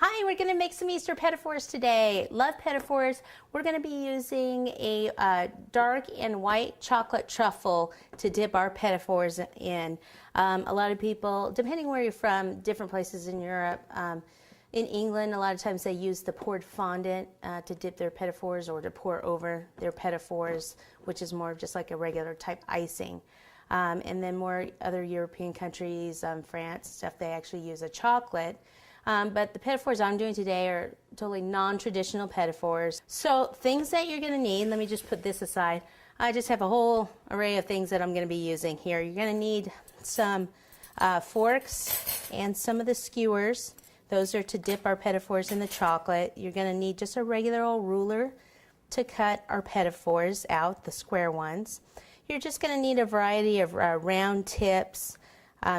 Hi, we're going to make some Easter petit-fours today. Love petit-fours. We're going to be using a dark and white chocolate truffle to dip our petit-fours in. A lot of people, depending where you're from, different places in Europe, in England, a lot of times they use the poured fondant to dip their petit-fours or to pour over their petit-fours, which is more just like a regular type icing. And then more other European countries, France, stuff, they actually use a chocolate. But the petit-fours I'm doing today are totally non-traditional petit-fours. So things that you're going to need, let me just put this aside. I just have a whole array of things that I'm going to be using here. You're going to need some forks and some of the skewers. Those are to dip our petit-fours in the chocolate. You're going to need just a regular old ruler to cut our petit-fours out, the square ones. You're just going to need a variety of round tips.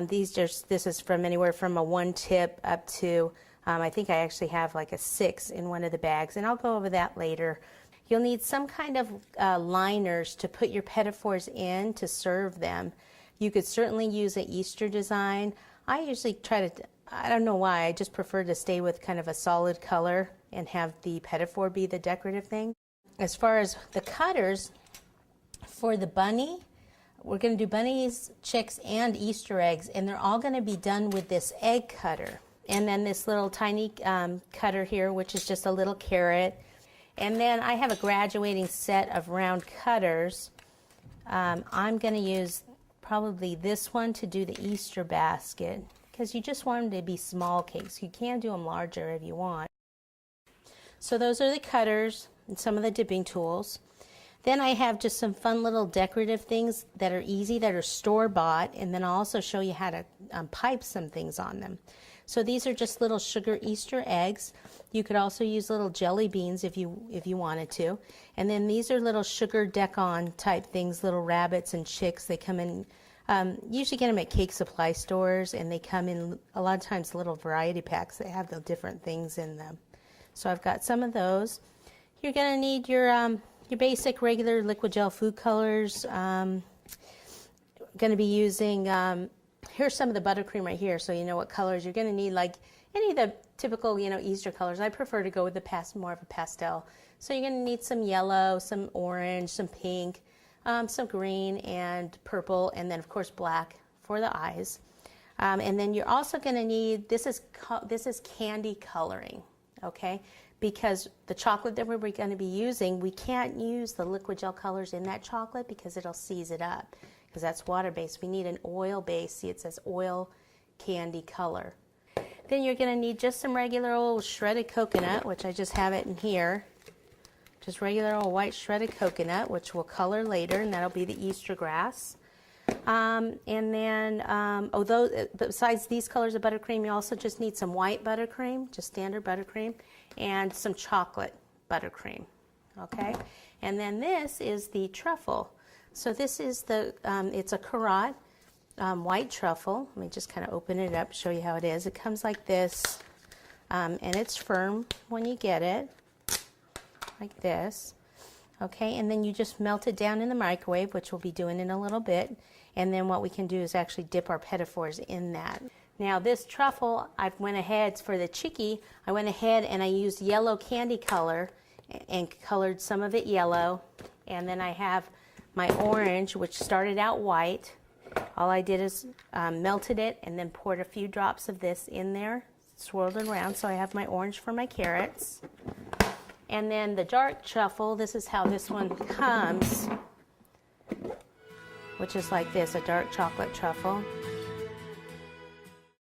This is from anywhere from a 1 tip up to, I think I actually have like a 6 in one of the bags, and I'll go over that later. You'll need some kind of liners to put your petit-fours in to serve them. You could certainly use an Easter design. I usually try to, I don't know why, I just prefer to stay with kind of a solid color and have the petit-four be the decorative thing. As far as the cutters, for the bunny, we're going to do bunnies, chicks, and Easter eggs, and they're all going to be done with this egg cutter. And then this little tiny cutter here, which is just a little carrot. And then I have a graduating set of round cutters. I'm going to use probably this one to do the Easter basket, because you just want them to be small cakes. You can do them larger if you want. So those are the cutters and some of the dipping tools. Then I have just some fun little decorative things that are easy, that are store-bought, and then I'll also show you how to pipe some things on them. So these are just little sugar Easter eggs. You could also use little jelly beans if you wanted to. And then these are little sugar deck-on type things, little rabbits and chicks. They come in, usually get them at cake supply stores, and they come in a lot of times little variety packs that have the different things in them. So I've got some of those. You're going to need your basic regular liquid gel food colors. Going to be using, here's some of the buttercream right here, so you know what colors. You're going to need like any of the typical, Easter colors. I prefer to go with the more of a pastel. So you're going to need some yellow, some orange, some pink, some green and purple, and then of course black for the eyes. And then you're also going to need, this is candy coloring, okay? Because the chocolate that we're going to be using, we can't use the liquid gel colors in that chocolate because it'll seize it up, because that's water-based. We need an oil-based, see it says oil candy color. Then you're going to need just some regular old shredded coconut, which I just have it in here. Just regular old white shredded coconut, which we'll color later, and that'll be the Easter grass. And then, besides these colors of buttercream, you also just need some white buttercream, just standard buttercream, and some chocolate buttercream, okay? And then this is the truffle. So this is it's a Karat white truffle. Let me just kind of open it up, show you how it is. It comes like this, and it's firm when you get it, like this. Okay, and then you just melt it down in the microwave, which we'll be doing in a little bit. And then what we can do is actually dip our petit-fours in that. Now this truffle, I went ahead for the chickie, I went ahead and I used yellow candy color and colored some of it yellow. And then I have my orange, which started out white. All I did is melted it and then poured a few drops of this in there, swirled it around, so I have my orange for my carrots. And then the dark truffle, this is how this one comes, which is like this, a dark chocolate truffle.